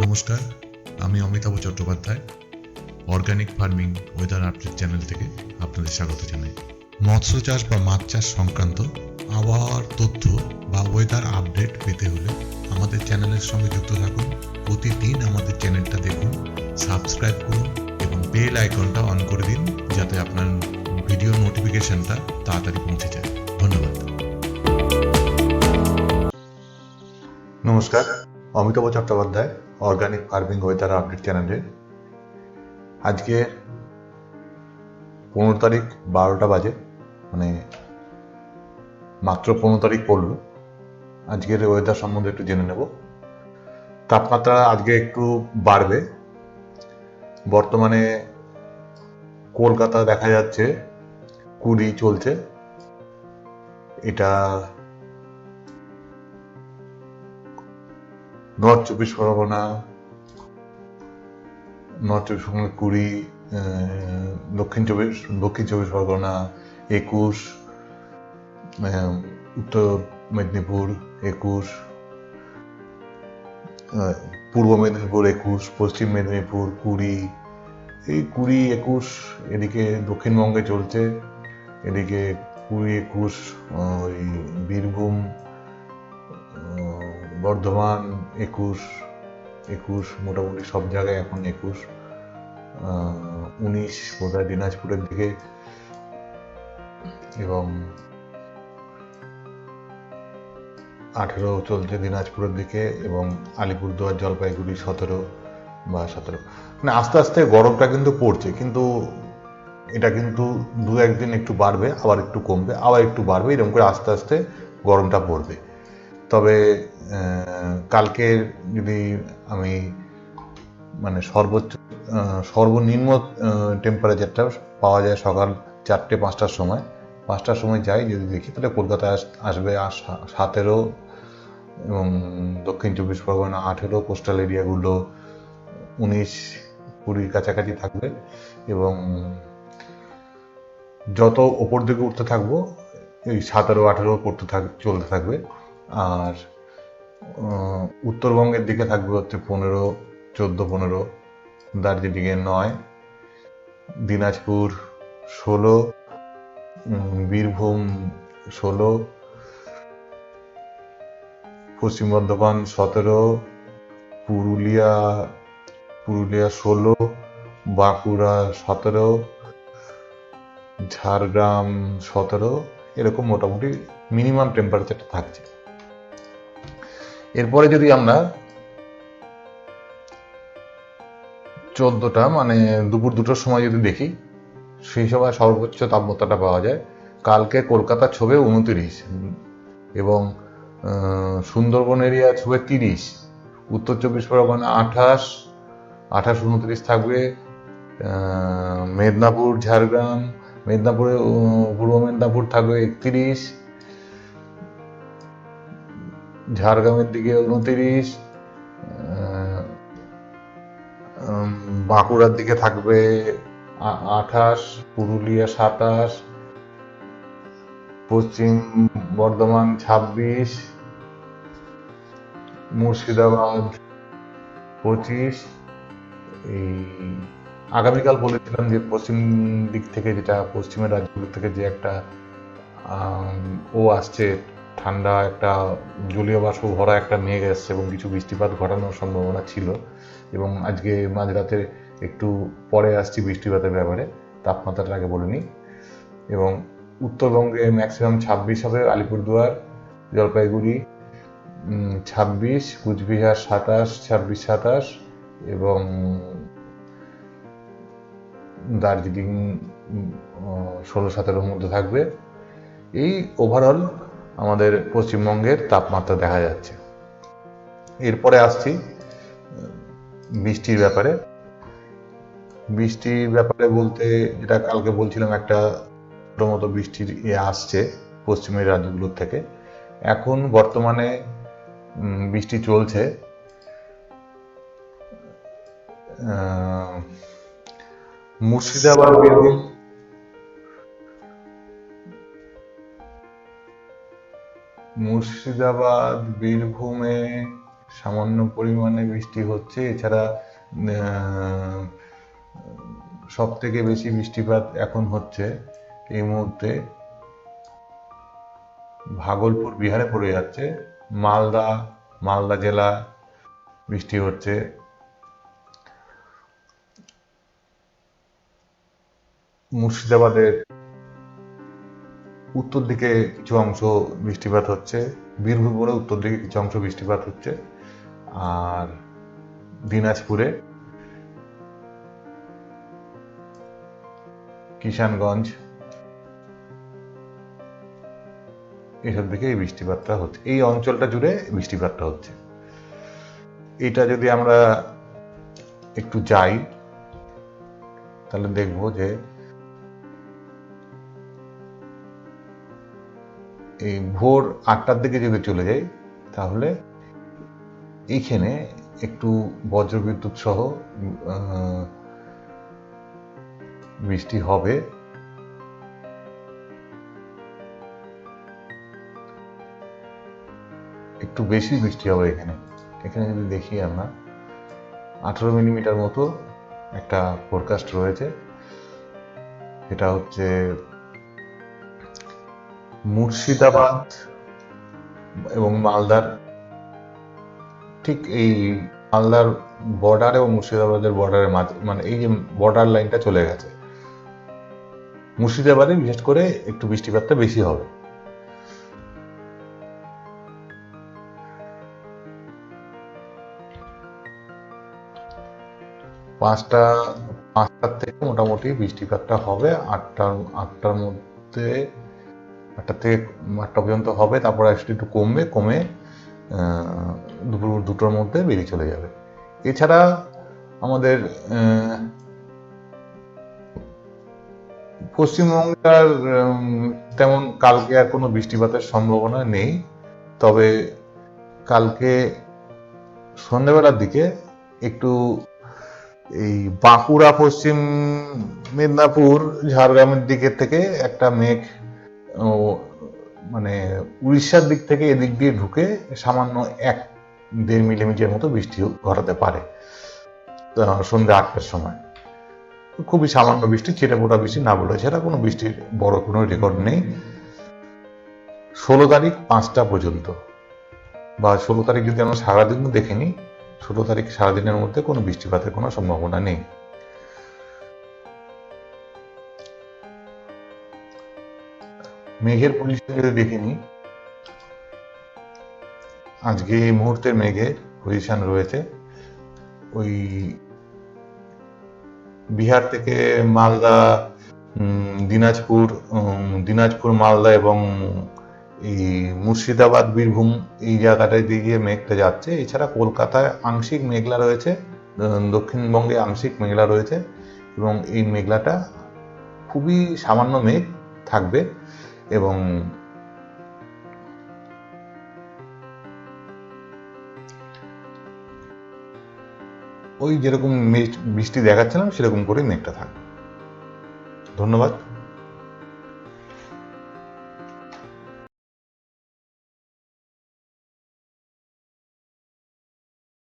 নমস্কার, আমি Amitabh Chattopadhyay organic farming weather update channel থেকে আপনাদের স্বাগত জানাই। মৎস্য চাষ বা মাছ চাষ সংক্রান্ত আবহাওয়ার তথ্য বা ওয়েদার আপডেট পেতে হলে আমাদের চ্যানেলের সঙ্গে যুক্ত থাকুন। প্রতিদিন আমাদের চ্যানেলটা দেখুন, সাবস্ক্রাইব করুন এবং বেল আইকনটা অন করে দিন যাতে আপনার ভিডিও নোটিফিকেশনটা তাড়াতাড়ি পৌঁছে যায়। ধন্যবাদ। নমস্কার, Amitabh Chattopadhyay organic farming weather update চ্যানেলে। আজকে 15 তারিখ 12টা বাজে, মানে মাত্র 15 তারিখ পড়ল। আজকের ওয়েদার সম্বন্ধে একটু জেনে নেব। তাপমাত্রা আজকে একটু বাড়বে। বর্তমানে কলকাতা দেখা যাচ্ছে 20 চলছে। এটা নর্থ চব্বিশ পরগনা 20, দক্ষিণ চব্বিশ পরগনা 21, উত্তর মেদিনীপুর 21, পূর্ব মেদিনীপুর 21, পশ্চিম মেদিনীপুর 20, এই 20-21 এদিকে দক্ষিণবঙ্গে চলছে। এদিকে 20-21 ওই বীরভূম, বর্ধমান 21, মোটামুটি সব জায়গায় এখন 21, 19 বোধহয় দিনাজপুরের দিকে, এবং 18 চলছে দিনাজপুরের দিকে, এবং আলিপুরদুয়ার জলপাইগুড়ি 17 বা 17। মানে আস্তে আস্তে গরমটা কিন্তু পড়ছে, কিন্তু এটা কিন্তু 2-1 দিন একটু বাড়বে, আবার একটু কমবে, আবার একটু বাড়বে, এরকম করে আস্তে আস্তে গরমটা পড়বে। তবে কালকে যদি আমি মানে সর্বনিম্ন টেম্পারেচারটা পাওয়া যায় সকাল 4-5টার সময়, 5টার সময় যাই যদি দেখি, তাহলে কলকাতায় আসবে 17, এবং দক্ষিণ চব্বিশ পরগনা 18, কোস্টাল এরিয়াগুলো 19-20 কাছাকাছি থাকবে। এবং যত ওপর দিকে উঠতে থাকবো এই 17-18 চলতে থাকবে। আর উত্তরবঙ্গের দিকে থাকবে হচ্ছে 14-15, দার্জিলিংয়ে 9, দিনাজপুর 16, বীরভূম 16, পশ্চিম বর্ধমান 17, পুরুলিয়া 16, বাঁকুড়া 17, ঝাড়গ্রাম 17, এরকম মোটামুটি মিনিমাম টেম্পারেচারটা থাকছে। এরপরে যদি আমরা 14টা মানে দুপুর 2টোর সময় যদি দেখি, সেই সময় সর্বোচ্চ তাপমাত্রাটা পাওয়া যায় কালকে কলকাতা ছবে 29, এবং সুন্দরবন এরিয়া ছবে 30, উত্তর চব্বিশ পরগনা 28, 29 থাকবে, মেদিনীপুর ঝাড়গ্রাম, পূর্ব মেদিনীপুর থাকবে 31, ঝাড়গ্রামের দিকে 29, বাঁকুড়ার দিকে থাকবে 28, পুরুলিয়া 27, পশ্চিম বর্ধমান 26, মুর্শিদাবাদ 25। এই আগামীকাল বলেছিলাম যে পশ্চিম দিক থেকে, যেটা পশ্চিমের রাজ্যগুলো থেকে যে একটা আসছে, ঠান্ডা একটা জলীয় বাষ্প ভরা একটা মেঘ আসছে এবং কিছু বৃষ্টিপাত ঘটানোর সম্ভাবনা ছিল। এবং আজকে মাঝরাতে একটু পরে আসছি বৃষ্টিপাতের ব্যাপারে, তাপমাত্রাটা আগে বলে নিই। এবং উত্তরবঙ্গে ম্যাক্সিমাম 26 হবে, আলিপুরদুয়ার জলপাইগুড়ি 26, কুচবিহার 26, এবং দার্জিলিং 16-17 মধ্যে থাকবে। এই ওভারঅল আমাদের পশ্চিমবঙ্গের তাপমাত্রা দেখা যাচ্ছে। এরপরে আসছি বৃষ্টির ব্যাপারে বলতে, যেটা কালকে বলছিলাম, একটা মতো বৃষ্টির আসছে পশ্চিমের রাজ্যগুলোর থেকে। এখন বর্তমানে বৃষ্টি চলছে মুর্শিদাবাদ, বীরভূমে সামান্য পরিমাণে বৃষ্টি হচ্ছে। এছাড়া সব থেকে বেশি বৃষ্টিপাত এখন হচ্ছে এই মুহূর্তে ভাগলপুর বিহারে পড়ে যাচ্ছে, মালদা জেলা বৃষ্টি হচ্ছে, মুর্শিদাবাদের উত্তর দিকে কিছু অংশ বৃষ্টিপাত হচ্ছে, বীরভূমের উত্তর দিকে কিছু অংশ বৃষ্টিপাত হচ্ছে, আর দিনাজপুরে, কিষানগঞ্জ এসব দিকে এই বৃষ্টিপাতটা হচ্ছে, এই অঞ্চলটা জুড়ে বৃষ্টিপাতটা হচ্ছে। এটা যদি আমরা একটু যাই তাহলে দেখব যে এই ভোর 8টার দিকে যদি চলে যাই তাহলে এইখানে একটু বজ্রবিদ্যুৎ সহ বৃষ্টি হবে। একটু বেশি বৃষ্টি হবে এখানে। এখানে যদি দেখি আমরা 18 মিলিমিটার মতো একটা ফোরকাস্ট রয়েছে। এটা হচ্ছে মুর্শিদাবাদ এবং মালদার, ঠিক এই মালদার বর্ডার এবং মুর্শিদাবাদের বর্ডারের মাঝে, মানে এই যে বর্ডার লাইনটা চলে গেছে, মুর্শিদাবাদে বিশেষ করে একটু বৃষ্টিপাতটা বেশি হবে। পাঁচটার থেকে মোটামুটি বৃষ্টিপাতটা হবে। আটটার মধ্যে, 8টা পর্যন্ত হবে, তারপর একটু কমে দুপুর 2টোর মধ্যে বেরিয়ে চলে যাবে। এছাড়া আমাদের পশ্চিমবঙ্গের তেমন কালকে আর কোনো বৃষ্টিপাতের সম্ভাবনা নেই। তবে কালকে সন্ধ্যাবেলার দিকে একটু এই বাঁকুড়া, পশ্চিম মেদিনীপুর, ঝাড়গ্রামের দিকের থেকে একটা মেঘ মানে উড়িষ্যার দিক থেকে এদিক দিয়ে ঢুকে সামান্য 1-1.5 মিলিমিটার মতো বৃষ্টি ঘটাতে পারে সন্ধ্যা 8টার সময়। খুবই সামান্য বৃষ্টি, ছিটেফোঁটা বৃষ্টি না বলে ছাড়া কোনো বৃষ্টির বড় কোনো রেকর্ড নেই 16 তারিখ 5টা পর্যন্ত। বা 16 তারিখ যদি আমরা সারাদিন দেখে নিই, 16 তারিখ সারাদিনের মধ্যে কোনো বৃষ্টিপাতের কোনো সম্ভাবনা নেই। মেঘের পজিশন যদি দেখে নিই, আজকে এই মুহূর্তে মেঘের পজিশন রয়েছে ওই বিহার থেকে মালদা, দিনাজপুর, মালদা এবং এই মুর্শিদাবাদ, বীরভূম এই জায়গাটায় দিয়ে মেঘটা যাচ্ছে। এছাড়া কলকাতায় আংশিক মেঘলা রয়েছে, দক্ষিণবঙ্গে আংশিক মেঘলা রয়েছে, এবং এই মেঘলাটা খুবই সামান্য মেঘ থাকবে। এবং ওই যেরকম বৃষ্টি দেখাচ্ছিলাম সেরকম করেই মেঘটা থাকবে। ধন্যবাদ।